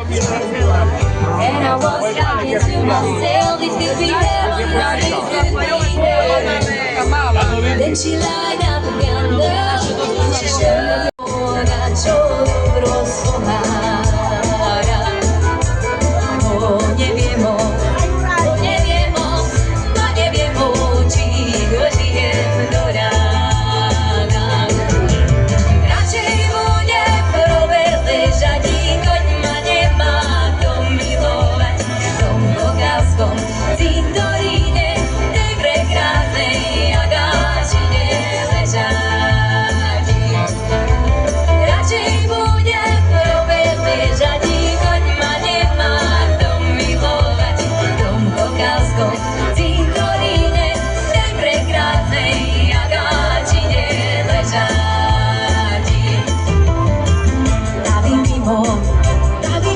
And I was talking to myself, it could be heaven, it could be hell. Then she lied up again, she said, ora ciò grosso mara. O nie wiemo, czego żyjemy do rana. Raczej mu nie prowadzi żadnych goń, ma nie ma to miłować. Tą bogacką cintorinę, te prekrasnej agacinie leżali. Raczej mu nie prowadzi żadnych goń, ma nie ma to miłować. Tą bogacką cintorinę, te prekrasnej agacinie leżali. Dawid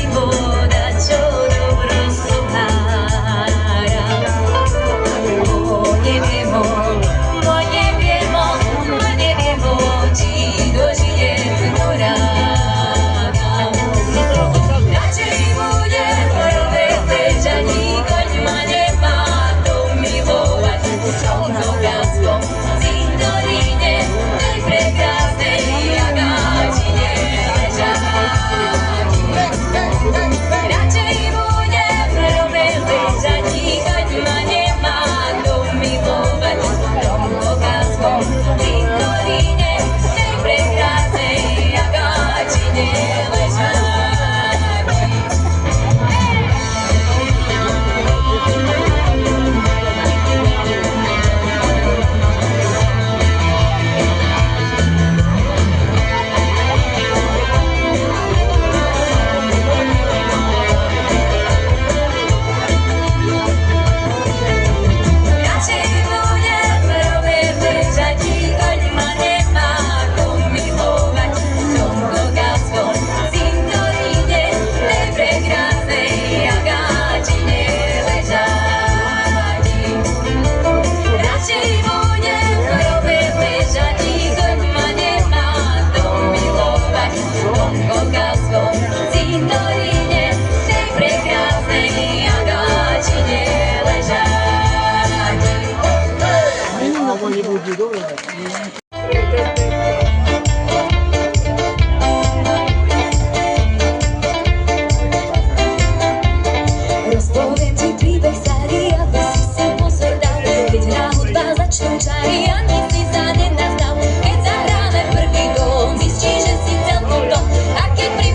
mimo, da čo dobro suchara. O nie wiemo, či dožijeme do rána. Radšej budem provedieť, ani koň ma nemá to milovať. V tomto krátskom cintoríne, tej prekrásnej agačine ležali. Radšej budem provedieť, ani koň ma nemá to milovať. V tomto krátskom cintoríne, tej prekrásnej agačine ležali. Radšej budem provedieť, ani koň ma nemá to milovať. V tomto krátskom cintoríne, tej prekrásnej agačine ležali. Radšej budem provedieť, ani koň ma nemá to milovať. V tomto krátskom cintoríne, tej prekrásnej agačine ležali. Rozpoviem ti príbeh starý, aby si sa pozvedal. Keď hrá hudba, začnú čary a nic si sa nenazdal. Keď zahráme prvý gól, zistíš, že si celkom dom. A keď pri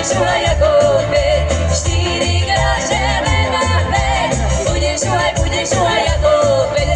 budeš šuhať ako opäť. 4-krát želená veď, budeš šuhať ako opäť.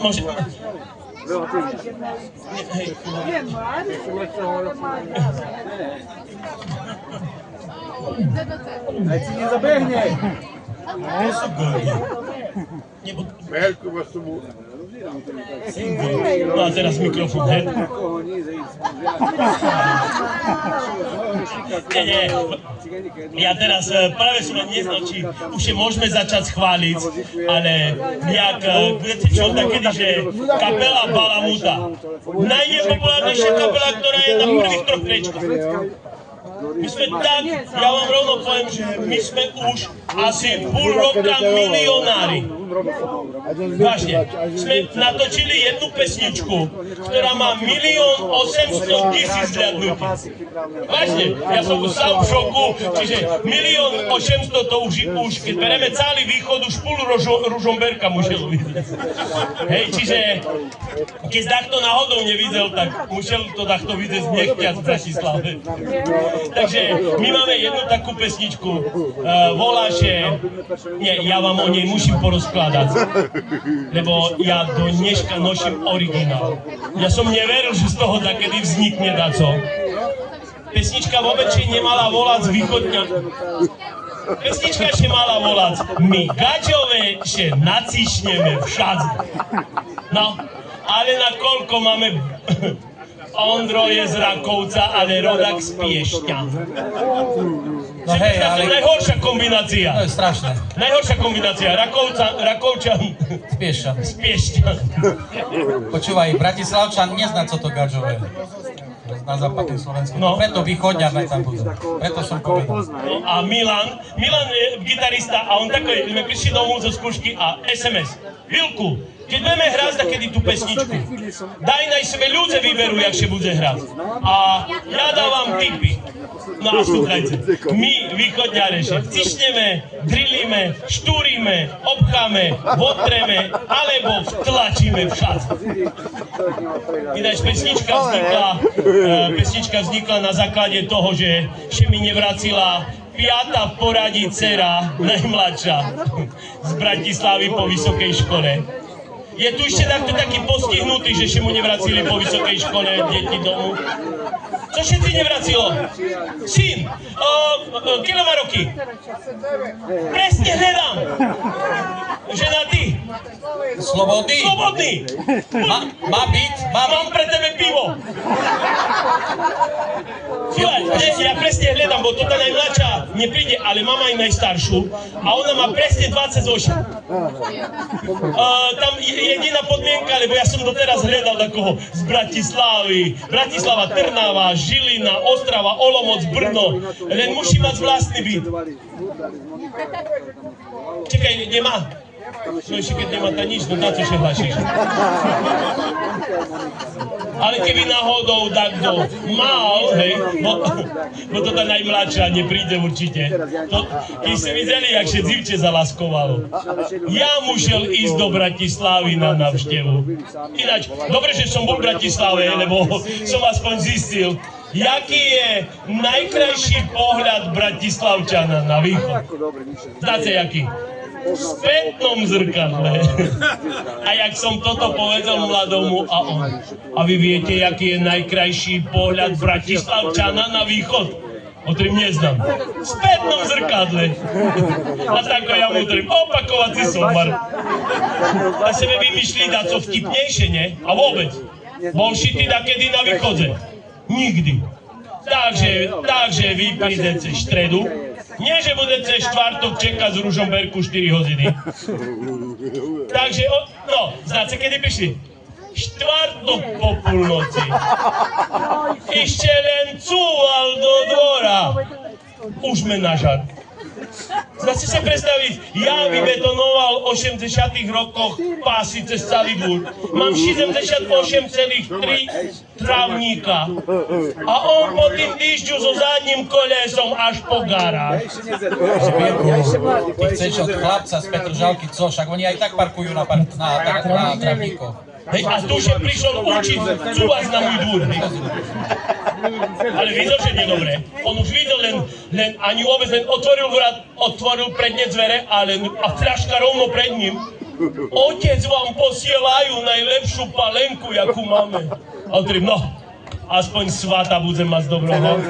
Może... Ej, ci nie zabiegnie! Nie, bo... No a teraz mikrofon, hej? Nie. Ja teraz práve som neznal, či už je môžeme začať chváliť, ale jak budete čuť takedy, že kapela Balamuta, najnepopulárnejšia kapela, ktorá je na prvých troch priečkách. My sme tak, ja vám rovno poviem, že my sme už asi pol roka milionári. Vážne, sme natočili jednu pesničku, ktorá má 1 800 000 zhľadnutí. Vážne, ja som sám v šoku, čiže 1 800 000 to už, keď bereme celý východ, už pol Ružomberka musel vidieť. Hej, čiže keď takto náhodou nevidel, tak musel to takto vidieť z Nechťac v Bratislave. Takže my máme jednu takú pesničku, volá, že... Nie, ja vám o nej musím porozkladať, lebo ja do dneška nosím originál. Ja som neveril, že z toho takedy vznikne daco. Pesnička vôbec nemala volať z východňa. Pesnička še mala volať my gaďové še nacišneme všade. No, ale nakoľko máme... Ondro je z Rakovca, ale rodak z Piešťa. No hej, ale... Najhoršia kombinácia. To je strašné. Najhoršia kombinácia. Rakovčan z Piešťa. Z Piešťa. Počúvaj, Bratislavčan nezná, co to gaďové. Na západnom Slovensku. No. Preto východňarné tam budú. Preto som povedal. No a Milan je gitarista a on taký, sme prišli domov zo skúšky a SMS. Vilku, keď budeme hrať takedy tú pesničku, daj naj sebe ľudia vyberú, jak še bude hrať. A ja dávam tipy. No a sluchajte, my východňare, že cišneme, drillíme, štúrime, obcháme, votreme, alebo vtlačíme všade. Ináč pesnička vznikla na základe toho, že še mi nevracila 5. v poradí dcera, najmladšia, z Bratislavy po vysokej škole. Je tu ešte taký postihnutý, že še mu nevracili po vysokej škole deti domu. Co všetci nevracilo? Syn, kilo má roky? Presne hľadám. Ženatý. Slobodný? Slobodný. Má byť? Mám pre tebe pivo. Ja presne hľadám, bo toto najmladšia nepríde, ale mám aj najstaršiu a ona má presne 28. Tam jediná podmienka, lebo ja som doteraz hľadal takoho z Bratislavy, Bratislava, Trnava, Žilina, Ostrava, Olomouc, Brno, len musí mať vlastný byt. Čekaj, nemá. No ešte keď nemá ta nič, no na čo še hlašíš? Ale keby náhodou takto mal, hej, bo to tá najmladšia nepríde určite. Keď ste videli, jak še dzivče zalaskovalo. Ja musel ísť do Bratislavy na návštevu. Ináč, dobre, že som bol v Bratislave, lebo som aspoň zistil, jaký je najkrajší pohľad Bratislavčana na východ. Znáte, jaký? V spätnom zrkadle. A jak som toto povedal mladomu a on. A vy viete, jaký je najkrajší pohľad Bratislavčana na východ? Otrým neznám. V spätnom zrkadle. A tak ja mu trím, opakovací somar. A sebe vymyšlí daco vtipnejšie, ne? A vôbec. Bol šitý dakedy na východze? Nikdy. Takže vy prídete štredu. Nie, že budete štvrtok čekať z Ružomberku 4 hodiny. Takže, no, znáte, kedy prišli? Štvrtok po polnoci. Ešte len cúval do dvora. Už me nažar. Znáte si predstaviť, ja vybetonoval v 80 rokoch pásy cez celý dvůr. Mám 68,3 trávníka. A on po tým dýžďu so zadným kolesom až po garáž. Ty chceš od chlapca z Petržalky, co? Však oni aj tak parkujú na trávníkoch. Hej, a tu še prišiel učiť cúvať na môj dvůr. Ale videl, že nie dobre. On už videl len ani vôbec len otvoril predne dvere, a fľaška rovno pred ním. Otec vám posielajú najlepšiu palenku, jakú máme. A on trím, no, aspoň svata budem mať z dobroho.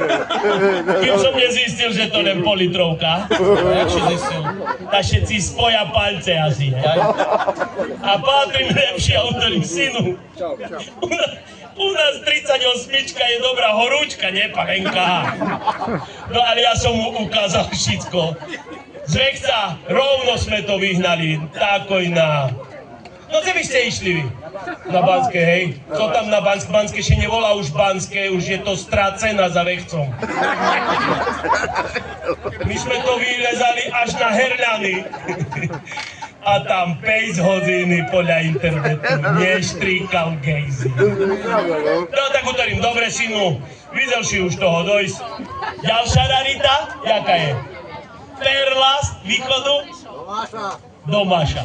Kým som nezistil, že to len politrovka. Jak si zistil? Tak všetci spoja palce asi, hej. A patrím lepšie autorím synu. U nás 38 je dobrá horúčka, nie parenka. No ale ja som mu ukázal všetko. Z Vechca rovno sme to vyhnali, takoj na... No kde by ste išli vy? Na Banské, hej? Co tam na Banské? Banské še nevolá už Banské, už je to stracená za Vechcom. My sme to vylezali až na Herľany. A tam 5 hodiny podľa internetu neštrikal gejzy. No tak utorím, dobre synu, videl si už toho dojsť. Ďalšia rarita, jaká je? Perla z východu? Domaša.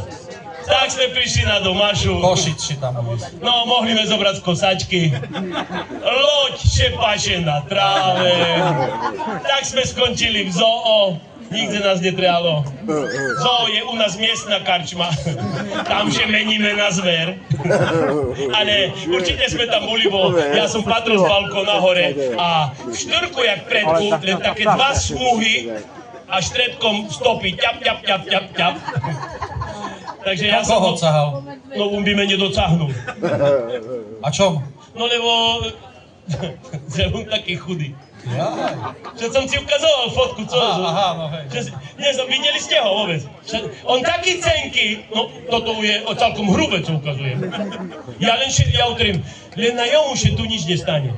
Tak sme prišli na Domašu. Košic si tam uvísť. No, mohli sme zobrať z kosačky. Loď šepaše na tráve. Tak sme skončili v zoo. Nikde nás netrebalo. Zoo je u nás miestna karčma. Tam že meníme na zver. Ale určite sme tam boli, bo ja som patril z balkóna hore a v štvrku, jak predku, len také 2 smuhy a štredkom stopy. Ťap, ťap, ťap, ťap, ťap. Takže ja som... Koho cahal? No, on by me nedocáhnul. A čom? No, lebo... že on taký chudý. Jaj. Čo som si ukazoval fotku, co? Aha, no hej. Nie, videli ste ho vôbec. On taký cenký, no toto je celkom hrubé, co ukazujem. Ja utrím, len na jomu še tu nič nestane.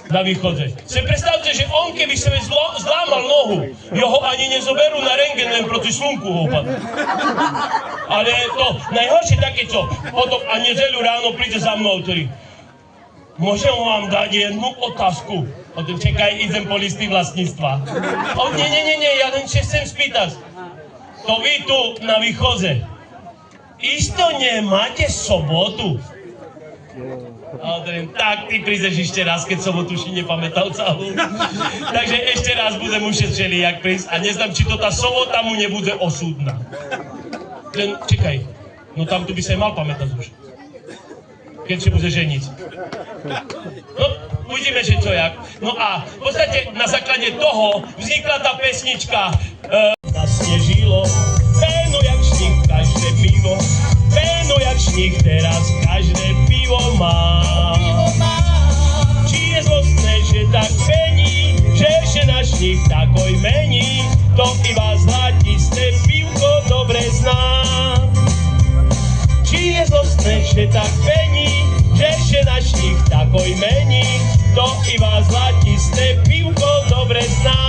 Na východze. Si predstavte, že on keby sebe zlámal nohu, jeho ani nezoberú na rentgen, len proti slunku ho upadne. Ale to najhoršie také, co potom a nedeľu ráno príde za mnou, ktorý môžem vám dať jednu otázku. Čekaj, idem po listy vlastníctva. Nie, ja len še chcem spýtať. To vy tu na východze, isto nemáte sobotu? Tak, ty prídeš ešte raz, keď sobotu si nepamätal celú. Takže ešte raz budem ušetřený, jak prísť. A neznám, či to tá sobota mu nebude osudná. Len, čekaj, no tam tu by sa mal pamätať už. Keď sa bude ženiť. No, uvidíme, že čo jak. No a v podstate na základe toho vznikla tá pesnička Nasnežilo, péno jak šníh, každé pivo. Péno jak šníh, teraz každé pivo má. Či je zlostné, že tak pení, že ešte na šníh takoj mení, to iba zlatisté pivko dobre zná. Či je zlostné, že tak pení, že ešte na šníh takoj mení, to iba zlatisté pivko dobre zná.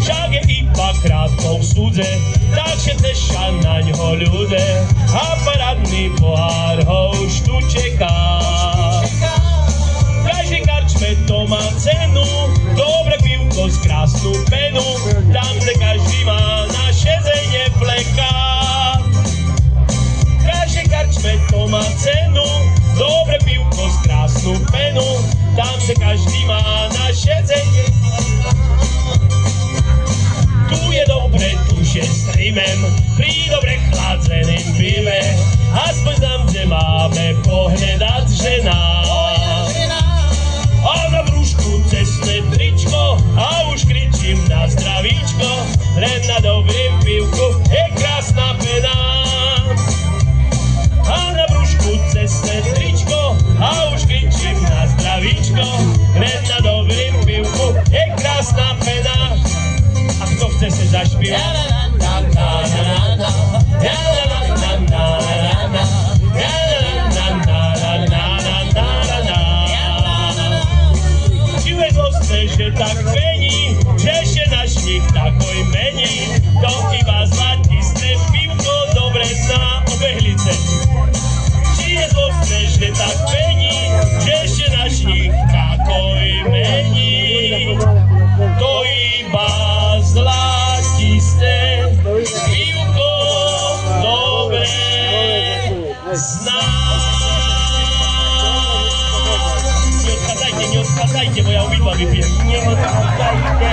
Však je iba krát pivko v súdze, tak všetce ša na ňo ľude a parádny pohár ho už tu čeká. V každej karčme to má cenu, dobre pivko z krásnu penu, tam kde každý má na šezenie fleká. V každej karčme to má cenu, dobre pivko z krásnu penu, tam kde každý má na šezenie fleká. Tu je dobre, tu je streamem, pri dobre chladzeným pive, aspoň tam, kde máme pohľadať žena. A na brúšku cestné tričko, a už kričím na zdravíčko, len na dobrým pivku je krásna pena. A na brúšku cestné tričko, a už kričím na zdravíčko, len na dobrým pivku je krásna pena. A kto chce se zašpívať? Či je zlostné, že tak pení, že ešte náš nich takoj mení, to iba zlatisté pivko dobre zná obehlice. Či je zlostné, že tak pení, že ešte náš nich takoj mení, to iba zlatisté pivko dobre zná. Neodchádzajte, bo ja obidva vypijem. Neodchádzajte.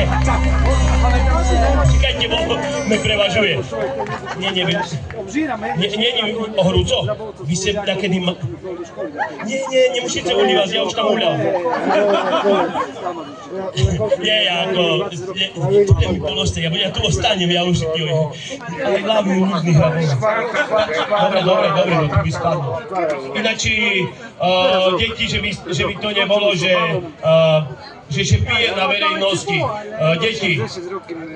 Čekajte, bo me prevažuje. Nie, horúco. Vy ste takedy... Nie, nemusíte ulívať, ja už tam uľal. Tuto mi položte, ja tu ostanem, ja už... Ale hlavne úžný hlavne. Dobre, to by spadlo. Ináči, deti, že by to nebolo, že pije na verejnosti. Deti,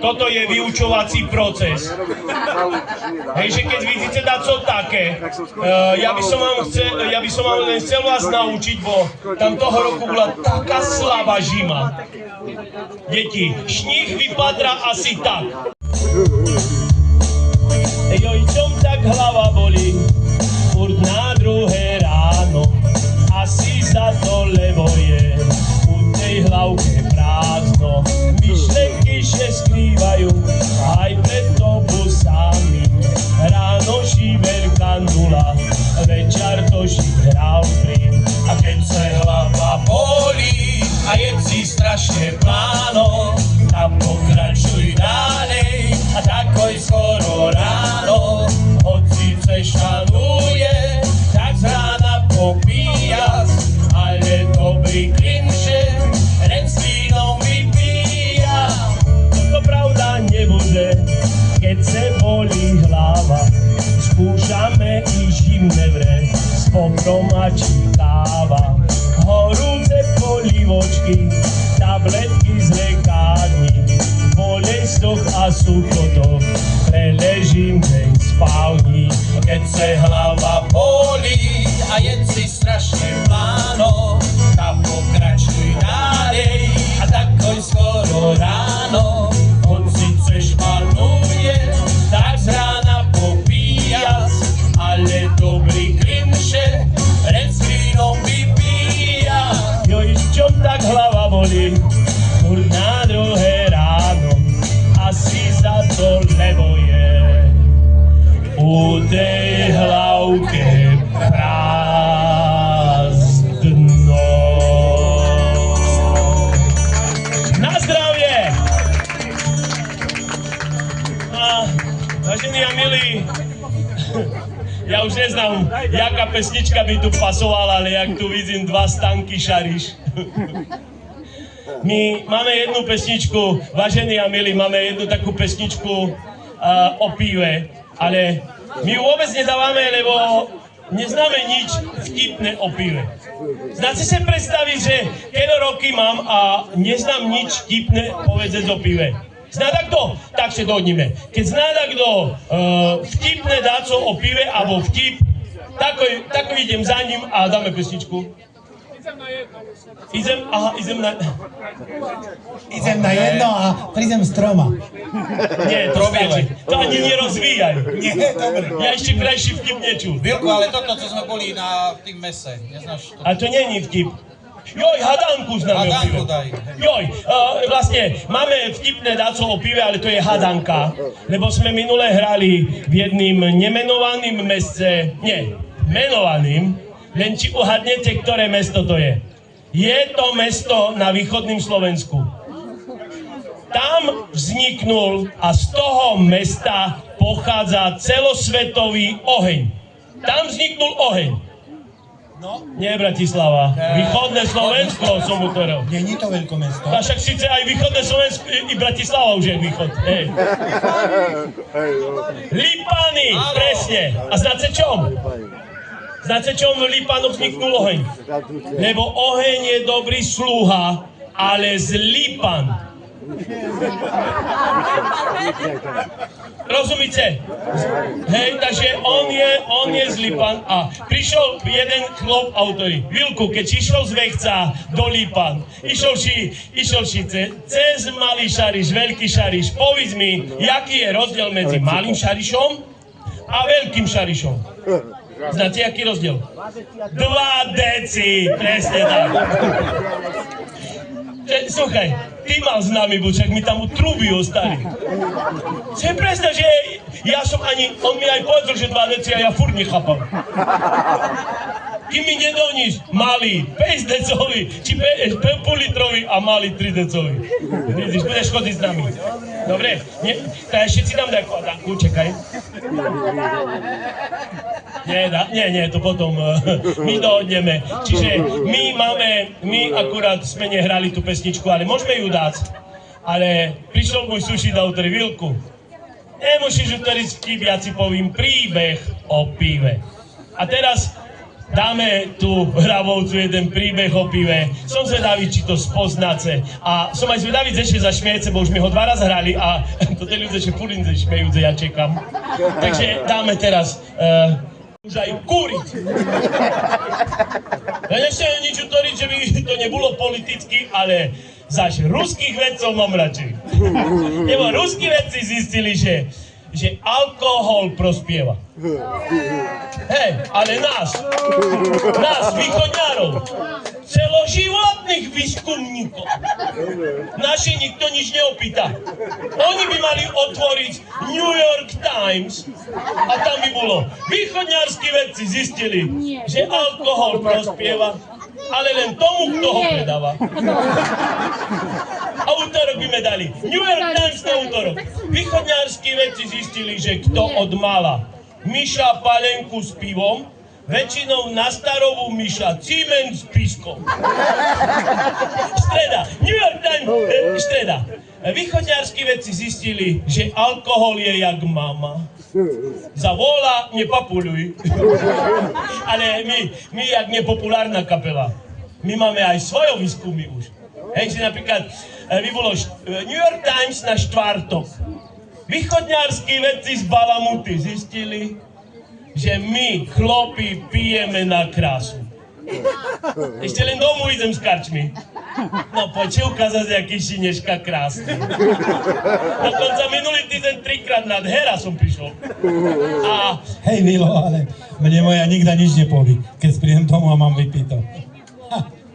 toto je vyučovací proces. Hej, že keď vidíte daco také, ja by som vám len chcel vás naučiť, bo tam toho roku bola taká slabá žima. Deti, šních vypadá asi tak. Joj, čom tak hlava bolí, furt na druhé ráno, asi za to, lebo je u tej hlavke prázdno. Myšlenky še skrývajú aj pred tobou sami. Ráno šiverka nula, večer to hral plyn. A keď sa hlava bolí a je si strašne pláno, tam pokračuj ďalej a takoj skoro ráno. Hoci se šanuje, tak z rána popíjas, ale dobrý klinše, len s vínom vypíja. To pravda nebude, keď se bolí hlava, skúšame i živné vre, s poprom a či káva. Horúce polivočky, tabletky z lekárni, bolestok a suchotok, preležím deň v spálni. Keď se hlava bolí a je si strašne pláno, tam pokračuj ďalej a takoj skoro ráno. Hoci se španuje, tak z rána popíjas, ale dobrý klinše, len s vínom vypíja. Joj, čom tak hlava bolí, furt na druhé ráno, asi za to, lebo je u tej hlavke prázdno. Na zdravie! A vážení a milí, ja už neznám, jaká pesnička by tu pasovala, ale jak tu vidím dva stanky šariš. My máme jednu pesničku, vážení a milí, máme jednu takú pesničku o pive, ale my ju vôbec nedávame, lebo neznáme nič vtipné o pive. Znáte sa predstaviť, že keľo roky mám a neznám nič vtipné povedať o pive. Zná takto? Tak sa dohodneme. Keď zná takto vtipné dáco o pive, alebo vtip, tak idem za ním a dáme pesničku. Idem na jedno a prídem z troma. Nie, to stačí. To ani nerozvíjaj. Nie, dobre. Ja ešte krajší vtip nečul. Vilku, ale toto, čo sme boli na tým mese, neznáš to? A to není vtip. Joj, hadanku známe o Hadanku pive. daj. Joj, vlastne máme vtipné dáco o pive, ale to je hadanka. Lebo sme minule hrali v jedným nemenovaným mestce, nie, menovaným, len či uhadnete, ktoré mesto to je. Je to mesto na východnom Slovensku. Tam vzniknul a z toho mesta pochádza celosvetový oheň. Tam vzniknul oheň. No, Nie, Bratislava. Východné Slovensko som utoril. není to veľkomesto. A však síce aj východné Slovensko, i Bratislava už je východ. Hej. Lipany, presne. A znáte čom? Znáte čom v Lipanoch vzniknul oheň? Lebo oheň je dobrý sluha, ale z Lipan. Rozumíte? Hej, takže on je z Lipan a prišiel jeden chlop autori. Vilku, keď išiel z Vechca do Lipan, išiel si cez malý Šariš, veľký Šariš. Povedz mi, jaký je rozdiel medzi malým Šarišom a veľkým Šarišom? Znáte, aký rozdiel? 2 deci, presne tak. Słuchaj, ty mal s nami buď, však mi tam trúby ostali. Si predstav, že ja som on mi aj povedal, že 2 deci a ja furt nechápam. Kým mi nedoníš malý 5 decový, či 5,5 litrový a malý 3 decový. Vidíš, budeš chodiť s nami. Dobre, tak ešte si dám takú adanku, čakaj. Nie, to potom my dohodneme. Čiže my akurát sme nehrali tú pesničku, ale môžeme ju dať. Ale prišiel môj sušit autor Vilku. Nemusíš utoriť vtip, ja si povím príbeh o pive. A teraz dáme tu hravovcu jeden príbeh o pive. Som zvedavý, či to spoznáte. A som aj zvedavý, ešte zašmiejete, bo už mi ho 2 razy hrali a to tí ľudia ešte furt zašmiejúce, ja čekám. Takže dáme teraz už aj kúriť. Ja nechcem nič utoriť, že by to nebolo politicky, ale zaš ruských vedcov mám radšej. Lebo ruskí vedci zistili, že alkohol prospieva. Hej, ale nás, východňárov, celoživotných výskumníkov, naši nikto nič neopýta. Oni by mali otvoriť New York Times a tam by bolo, východňárski vedci zistili, že alkohol prospieva, ale len tomu, kto ho predáva. A útorok by me dali. New York Times na útorok. Východňárski vedci zistili, že kto od mala myša palenku s pivom, väčšinou na starovú myša ciment s pískom. Streda. New York Times. Streda. Východňárski vedci zistili, že alkohol je jak mama. Zavolá, nepapuluj. Ale my jak nepopulárna kapela. My máme aj svoje výskumy už. Hej, že napríklad by bolo New York Times na štvrtok. Východňárski vedci z Balamuty zistili, že my, chlopi, pijeme na krásu. Ešte len domů idem s karčmi. No poď ukázať, aký Šineška krásny. Dokonca minulý týden 3-krát nad Hera som prišiel. A... Hej, Milo, ale mne moja nikda nič nepoví, keď prídem domov a mám vypito.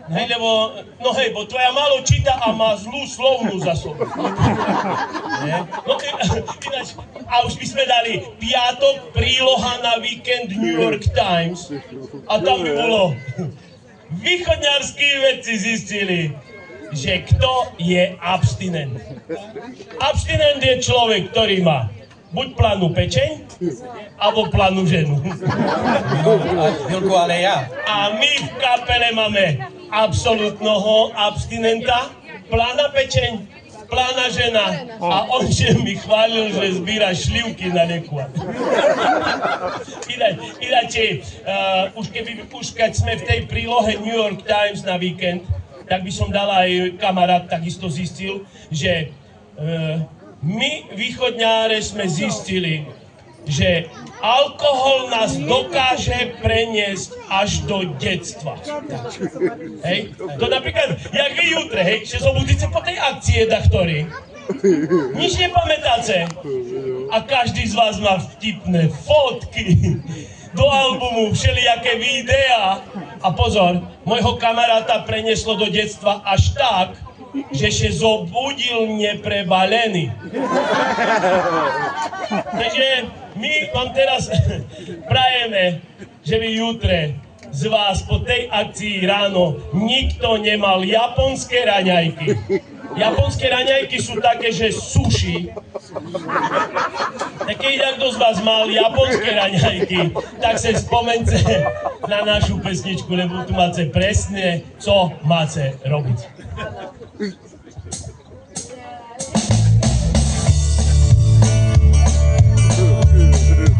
Hej, lebo, no hej, bo tvoja málo číta a má zlú slovnú za sobou. No ináč, a už by sme dali piatok, príloha na víkend New York Times a tam by bolo, východňárski vedci zistili, že kto je abstinent. Abstinent je človek, ktorý má buď planú pečeň, alebo planú ženu. Vilku, ale ja. A my v kapele máme absolútneho abstinenta, plána pečeň, plána žena a on že mi chválil, že zbíra šlivky na lekua. Ináč, už keď sme v tej prílohe New York Times na víkend, tak by som dal aj kamarát, takisto zistil, že my východňáre sme zistili, že alkohol nás dokáže preniesť až do detstva. Hej? To napríklad, jak vy jutre, hej, že zobudíte po tej akcii dachtori, nič nepamätáte a každý z vás má vtipné fotky do albumu, všelijaké videá. A pozor, môjho kamaráta prenieslo do detstva až tak, že sa zobudil neprebalený. Takže my vám teraz prajeme, že vy jutre z vás po tej akcii ráno nikto nemal japonské raňajky. Japonské raňajky sú také, že sushi. Tak keď niekto z vás mal japonské raňajky, tak sa spomeňte na našu pesničku, lebo tu máte presne, co máte robiť.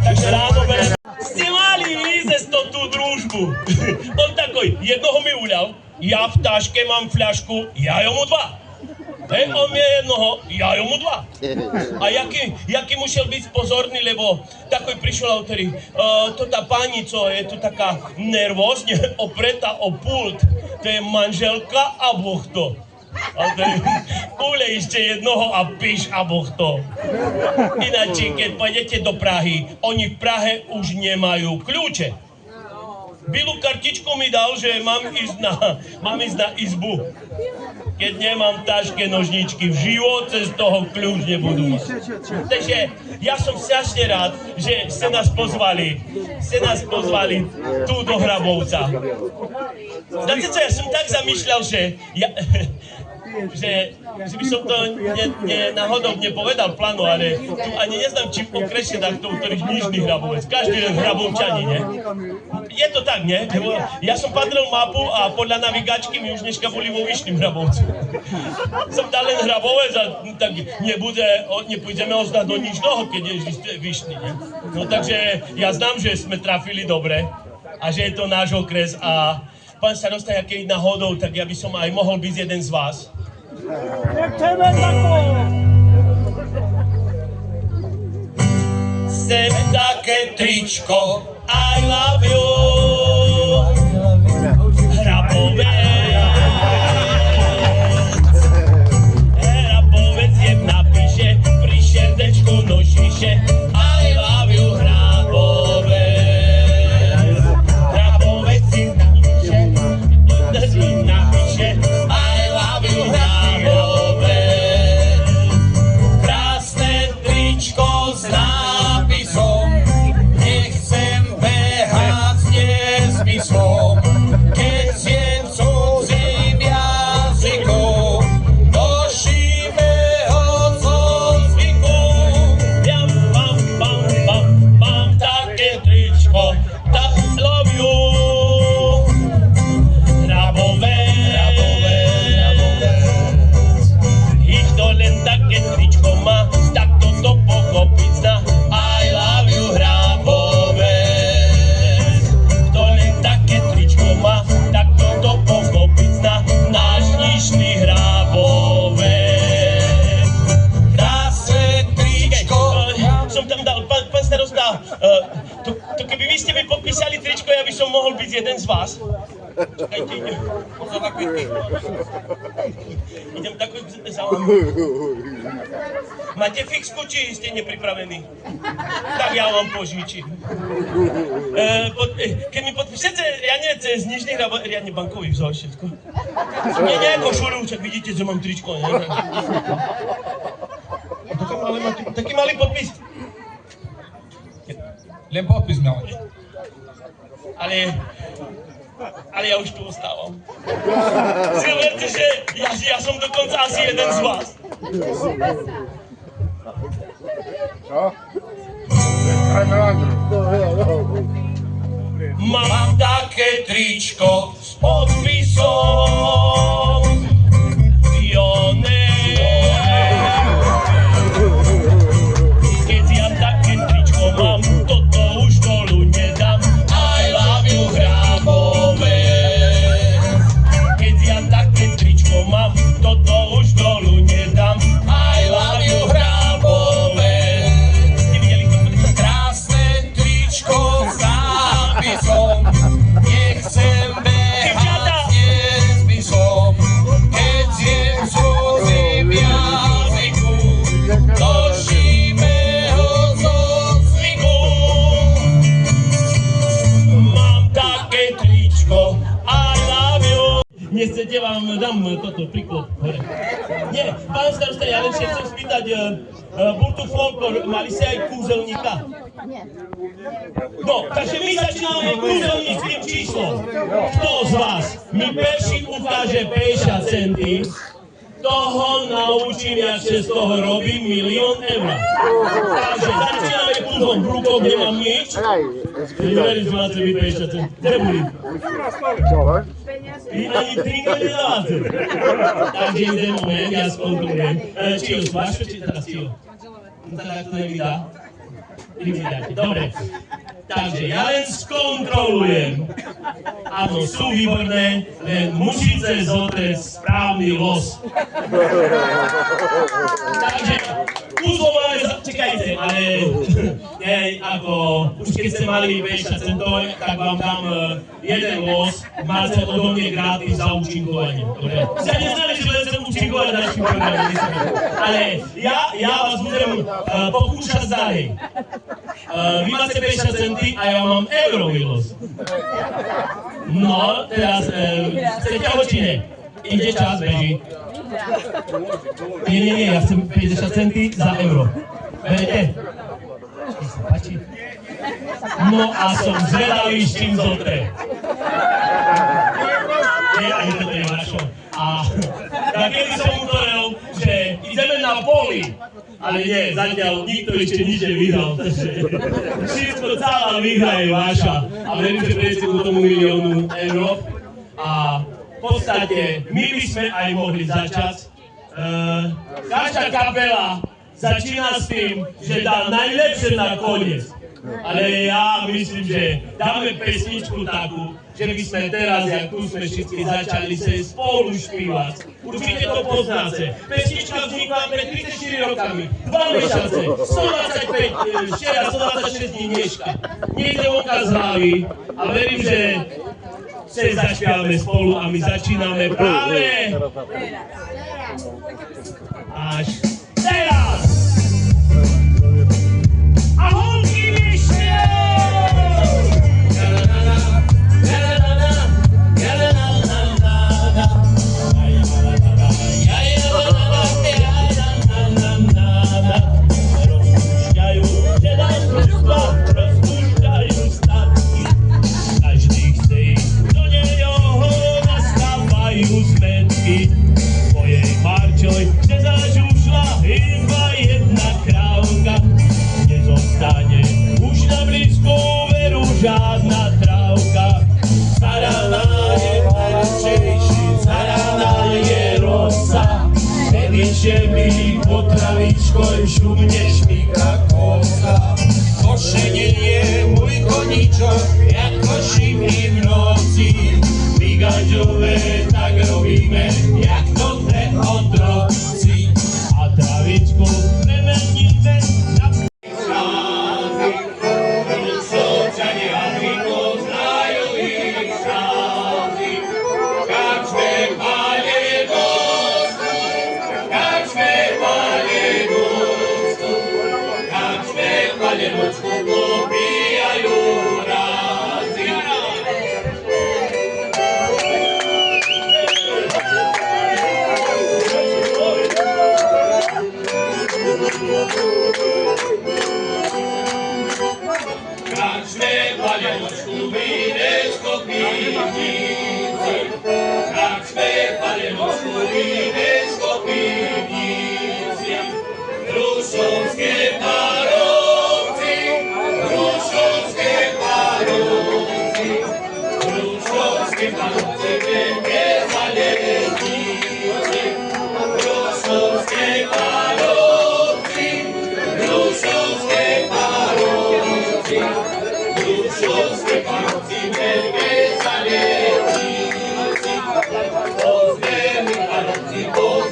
Takže ráno bereme. Ste mali lízesť tú družbu. On takoj, jednoho mi uľal, ja v taške mám fľašku, ja jomu dva. Hej, on je jednoho, ja jomu dva. A jaký musel byť pozorný, lebo takoj prišiel autori, to tá pani, co je tu taká nervózne opretá o pult, to je manželka a bohto. A to je, ulej ešte jednoho a píš a bohto. Ináč, keď pôjdete do Prahy, oni v Prahe už nemajú kľúče. Bilú kartičku mi dal, že mám ísť na izbu. Keď nemám taške, nožničky, v živote z toho kľúč nebudú mať. Takže ja som strašne rád, že ste nás pozvali tu do Hrabovca. Znáte co, ja som tak zamýšľal, že by som to náhodou nepovedal plánu, ale tu ani neznám, či v okrese takto, ktorých Nižný Hrabovec. Každý len Hrabovčani, ne? Je to tak, ne? Ja som patril mapu a podľa navigačky my už dneska boli vo Vyšným Hrabovcu. Som dal len Hrabovec a tak nepôjdeme ozdať do Nižného, keď je Vyšný, ne? No takže ja znám, že sme trafili dobre a že je to náš okres a pán starosta, keď náhodou, tak ja by som aj mohol byť jeden z vás. Chcem také tričko, I love you, Hrabovec je napíše, pri šerdečku nožíše, I love you, Hrabovec. Hrabovec si napíše, I love you, Hrabovec. Krásne tričko s nápisom, nechcem behať s nezmyslom, keď siem cudzím jazykom, nošíme ho zo zvyku. Ja mám také tričko, tak love you, ich to len také tričko má, tak to pochopiť zna. I love you, Hrabovec. Kto len také tričko má, tak to pochopiť zna. Náš Nižný Hrabovec. Krásne tričko. Som tam dal, pán starosta, to keby vy ste mi podpísali tričko, ja by som mohol byť jeden z vás. Čakajte, idem. Pozor na kvety. Idem takú za vami. Máte fixku, či ste nepripravení? Tak ja vám požičím. Keď mi podpíšete, ja nie, cez Nižný Hrabovec, riadne bankový vzal všetko. Nie, košulu, čak vidíte, že mám tričko, ne? Taký malý podpis. Len podpis mal. Ale ja už tu ostávam. Si verte, že ja som dokonca asi jeden z vás. Čo? Alejandro. Mám také tričko s podpisom Pionér. Keď ja také tričko mám, toto už dolu nedám. I love you, Hrabovec. Keď ja také tričko mám, toto už dolu nedám. I love you, Hrabovec. Ste videli to? ja vám dám toto príklad hore. Nie, pán starosta, ja len chcem spýtať, Burtu Folklor, mali ste aj kúzelníka? No, takže my začíname kúzelníckým číslom. Kto z vás mi perší ukáže 50 centy, toho naučím, jak sa z toho robí 1 000 000 eur. Takže začíname kúzlom, v rukoch nemám nič. Neverím, že máte vy 50 centy. Kde boli? Vy ani trinka nedávate. Takže jeden moment, ja skontrolujem. Čijo, vaše či teraz čijo? Tak to nevydá. Dobre, takže ja len skontrolujem. Áno, sú výborné, len musíte zotrieť správny los. Takže, kúzlo máme, čakajte, ale ako, už keď ste mali 50 centov, tak vám dám jeden los, máte odo mne gratis za účinkovanie. Dobre, ste neznali, že budete účinkovať na našim programe, ale ja vás budem pokúšať ďalej. Vy máte 50 centy a ja mám eurový los. No, teraz chcete ho či ne? Ide čas, beží. Nie, ja chcem 50 centy za euro. Berete? Páči? No a som zvedavý, s čím zotre. Nie, ani toto je vašo. A kedy som utoril, že ideme na poli, ale nie, zatiaľ nikto ešte nič nevyhral, takže všetko celá výhra je vaša. A verím, že budete ku tomu 1 000 000 eur. A v podstate my by sme aj mohli začať. Každá kapela začína s tým, že dá najlepšie na koniec. Ale ja myslím, že dáme pesničku takú, že by sme teraz, jak tu sme všetci začali sa spolu špívať. Určite to poznáte. Pesnička vznikla pred 34 rokami, 2 mesiace, 125, včera 126 dní dneška. Niekde vonka z hlavy a verím, že sa zašpívame spolu a my začíname práve až teraz. Žádná trávka, zaraná je najradšejší, zaraná je rosa. Nevíš, že mi pod travičkou šumne šmíka kosa. Košenie je môj koníčok, ako šimí v noci. My gaďové tak robíme, jak dobré otroci. A travičku premeníme na Oh,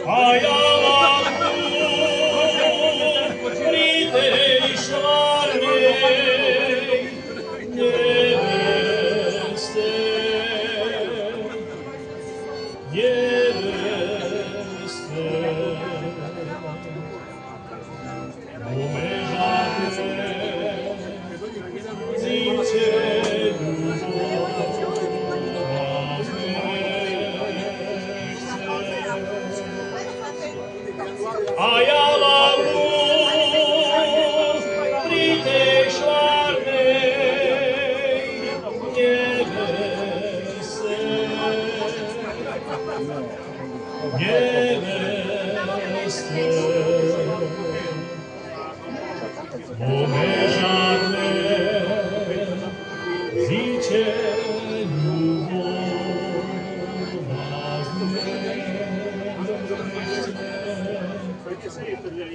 A ja mam pri tej szarnej niewestę, a ja mam pri tej szarnej niewestę, bo my żadne życie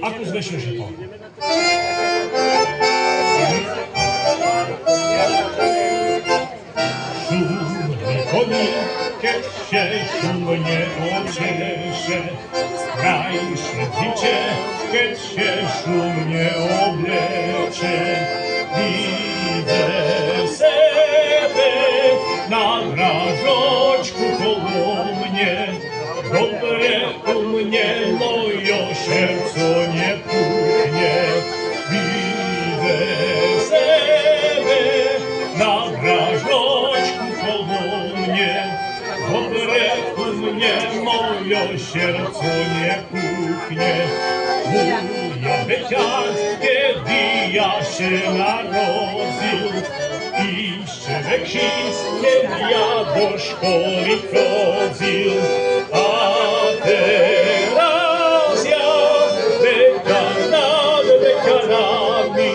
Ako zvyšil, že to? Šumne koní, keď się šumne očeše, krajšie dzicie, keď się šumne obleče, widzę sebe na drażoczku koło mnie, dobre u mnie moje serce nie puknie. Widzę sebe na drażoczku koło mnie, dobre u mnie moje serce nie puknie. Moja dzieciak, kiedy ja się narodził, jeszcze we wsi, kiedy ja do szkoły chodził. A teraz ja beka nad bekanami